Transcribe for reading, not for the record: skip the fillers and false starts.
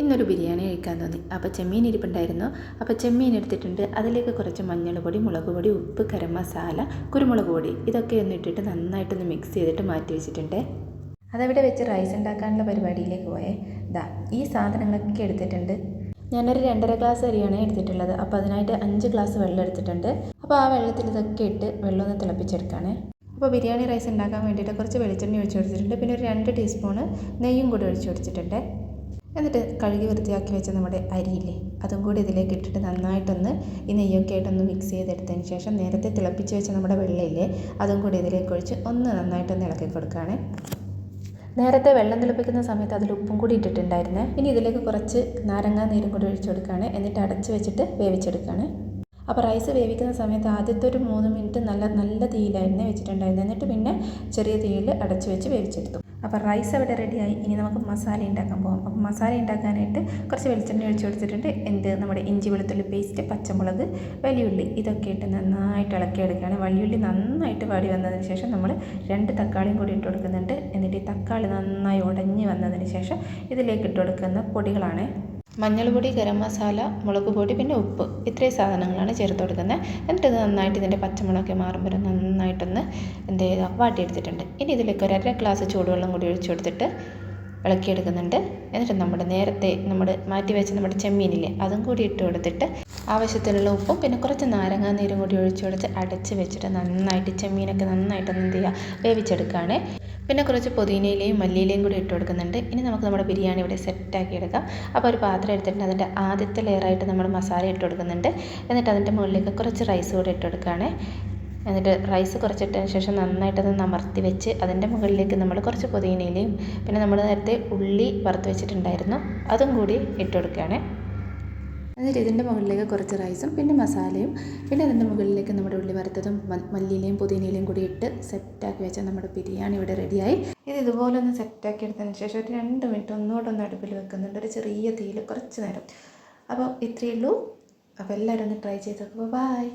ഇന്നൊരു ബിരിയാണി കഴിക്കാൻ തോന്നി. അപ്പോൾ ചെമ്മീൻ ഇരിപ്പുണ്ടായിരുന്നു. അപ്പോൾ ചെമ്മീൻ എടുത്തിട്ടുണ്ട്. അതിലേക്ക് കുറച്ച് മഞ്ഞൾപ്പൊടി, മുളക് പൊടി, ഉപ്പ്, ഗരം മസാല, കുരുമുളക് പൊടി ഇതൊക്കെ ഒന്ന് ഇട്ടിട്ട് നന്നായിട്ടൊന്ന് മിക്സ് ചെയ്തിട്ട് മാറ്റി വെച്ചിട്ടുണ്ട്. അതവിടെ വെച്ച് റൈസ് ഉണ്ടാക്കാനുള്ള പരിപാടിയിലേക്ക് പോയേ. ഈ സാധനങ്ങളൊക്കെ എടുത്തിട്ടുണ്ട്. ഞാനൊരു 2.5 ഗ്ലാസ് അരിയാണ് എടുത്തിട്ടുള്ളത്. അപ്പോൾ അതിനായിട്ട് 5 ഗ്ലാസ് വെള്ളം എടുത്തിട്ടുണ്ട്. അപ്പോൾ ആ വെള്ളത്തിൽ ഇതൊക്കെ ഇട്ട് വെള്ളം ഒന്ന് തിളപ്പിച്ചെടുക്കുകയാണ്. അപ്പോൾ ബിരിയാണി റൈസ് ഉണ്ടാക്കാൻ വേണ്ടിയിട്ട് കുറച്ച് വെളിച്ചെണ്ണ ഒഴിച്ച് കൊടുത്തിട്ടുണ്ട്. പിന്നെ ഒരു 2 ടീസ്പൂണ് നെയ്യും കൂടി ഒഴിച്ച് കൊടുത്തിട്ടുണ്ട്. എന്നിട്ട് കഴുകി വൃത്തിയാക്കി വെച്ച നമ്മുടെ അരിയില്ലേ അതും കൂടി ഇതിലേക്ക് ഇട്ടിട്ട് നന്നായിട്ടൊന്ന് ഈ നെയ്യൊക്കെ ആയിട്ടൊന്ന് മിക്സ് ചെയ്തെടുത്തതിന് ശേഷം നേരത്തെ തിളപ്പിച്ച് വെച്ച നമ്മുടെ വെള്ളമില്ലേ അതും കൂടി ഇതിലേക്ക് ഒഴിച്ച് ഒന്ന് നന്നായിട്ടൊന്ന് ഇളക്കി കൊടുക്കുകയാണ്. നേരത്തെ വെള്ളം തിളപ്പിക്കുന്ന സമയത്ത് അതിൽ ഉപ്പും കൂടി ഇട്ടിട്ടുണ്ടായിരുന്നേ. ഇനി ഇതിലേക്ക് കുറച്ച് നാരങ്ങാ നീരും കൂടി ഒഴിച്ച് കൊടുക്കുകയാണ്. എന്നിട്ട് അടച്ച് വെച്ചിട്ട് വേവിച്ചെടുക്കുകയാണ്. അപ്പോൾ റൈസ് വേവിക്കുന്ന സമയത്ത് ആദ്യത്തെ ഒരു 3 മിനിറ്റ് നല്ല തീയിലായിരുന്നു വെച്ചിട്ടുണ്ടായിരുന്നത്. എന്നിട്ട് പിന്നെ ചെറിയ തീയിൽ അടച്ച് വെച്ച് വേവിച്ചെടുത്തു. അപ്പോൾ റൈസ് അവിടെ റെഡിയായി. ഇനി നമുക്ക് മസാല ഉണ്ടാക്കാൻ പോകാം. അപ്പോൾ മസാല ഉണ്ടാക്കാനായിട്ട് കുറച്ച് വെളിച്ചെണ്ണ ഒഴിച്ച് കൊടുത്തിട്ടുണ്ട്. നമ്മുടെ ഇഞ്ചി വെളുത്തുള്ളി പേസ്റ്റ്, പച്ചമുളക്, വലിയുള്ളി ഇതൊക്കെ ഇട്ട് നന്നായിട്ട് ഇളക്കിയെടുക്കുകയാണ്. വലിയുള്ളി നന്നായിട്ട് വാടി വന്നതിന് ശേഷം നമ്മൾ 2 തക്കാളിയും കൂടി ഇട്ട് കൊടുക്കുന്നുണ്ട്. എന്നിട്ട് ഈ തക്കാളി നന്നായി ഉടഞ്ഞ് വന്നതിന് ശേഷം ഇതിലേക്ക് ഇട്ട് കൊടുക്കുന്ന പൊടികളാണ് മഞ്ഞൾപ്പൊടി, ഗരം മസാല, മുളക് പൊടി, പിന്നെ ഉപ്പ്. ഇത്രയും സാധനങ്ങളാണ് ചേർത്ത് കൊടുക്കുന്നത്. എന്നിട്ട് ഇത് നന്നായിട്ട് ഇതിൻ്റെ പച്ചമുളകൊക്കെ മാറുമ്പോൾ നന്നായിട്ടൊന്ന് വാട്ടിയെടുത്തിട്ടുണ്ട്. ഇനി ഇതിലേക്ക് ഒരു 1/2 ഗ്ലാസ് ചൂടുവെള്ളം കൂടി ഒഴിച്ചു കൊടുത്തിട്ട് ഇളക്കിയെടുക്കുന്നുണ്ട്. എന്നിട്ട് നേരത്തെ മാറ്റി വെച്ച നമ്മുടെ ചെമ്മീനില്ലേ അതും കൂടി ഇട്ട് കൊടുത്തിട്ട് ആവശ്യത്തിനുള്ള ഉപ്പും പിന്നെ കുറച്ച് നാരങ്ങാ നീരും കൂടി ഒഴിച്ചു കൊടുത്ത് അടച്ച് വെച്ചിട്ട് നന്നായിട്ട് ചെമ്മീനൊക്കെ നന്നായിട്ടൊന്ന് വേവിച്ചെടുക്കുകയാണ്. പിന്നെ കുറച്ച് പുതിനയിലയും മല്ലിയിലയും കൂടി ഇട്ട് കൊടുക്കുന്നുണ്ട്. ഇനി നമുക്ക് നമ്മുടെ ബിരിയാണി ഇവിടെ സെറ്റാക്കി എടുക്കാം. അപ്പോൾ ഒരു പാത്രം എടുത്തിട്ട് അതിൻ്റെ ആദ്യത്തെ ലെയറായിട്ട് നമ്മൾ മസാല ഇട്ട് കൊടുക്കുന്നുണ്ട്. എന്നിട്ട് അതിൻ്റെ മുകളിലേക്ക് കുറച്ച് റൈസ് കൂടി ഇട്ട് കൊടുക്കുകയാണ്. എന്നിട്ട് റൈസ് കുറച്ചിട്ടതിന് ശേഷം നന്നായിട്ടൊന്ന് അമർത്തി വെച്ച് അതിൻ്റെ മുകളിലേക്ക് നമ്മൾ കുറച്ച് പുതിനയിലയും പിന്നെ നമ്മൾ നേരത്തെ ഉള്ളി വറുത്ത് വെച്ചിട്ടുണ്ടായിരുന്നു അതും കൂടി ഇട്ട് കൊടുക്കുകയാണ്. എന്നിട്ട് ഇതിൻ്റെ മുകളിലേക്ക് കുറച്ച് റൈസും പിന്നെ മസാലയും പിന്നെ അതിൻ്റെ മുകളിലേക്ക് നമ്മുടെ ഉള്ളി വറുത്തതും മല്ലിയിലയും പുതിനയിലയും കൂടി ഇട്ട് സെറ്റാക്കി വെച്ചാൽ നമ്മുടെ ബിരിയാണി ഇവിടെ റെഡിയായി. ഇതുപോലെ ഒന്ന് സെറ്റാക്കി എടുത്തതിന് ശേഷം ഒരു 2 മിനിറ്റ് ഒന്നുകൂടെ ഒന്ന് അടുപ്പിൽ വെക്കുന്നുണ്ട്, ഒരു ചെറിയ തീയിൽ കുറച്ച് നേരം. അപ്പോൾ ഇത്രയേ ഉള്ളൂ. അപ്പോൾ എല്ലാവരും ഒന്ന് ട്രൈ ചെയ്ത് നോക്കുക. ബൈ.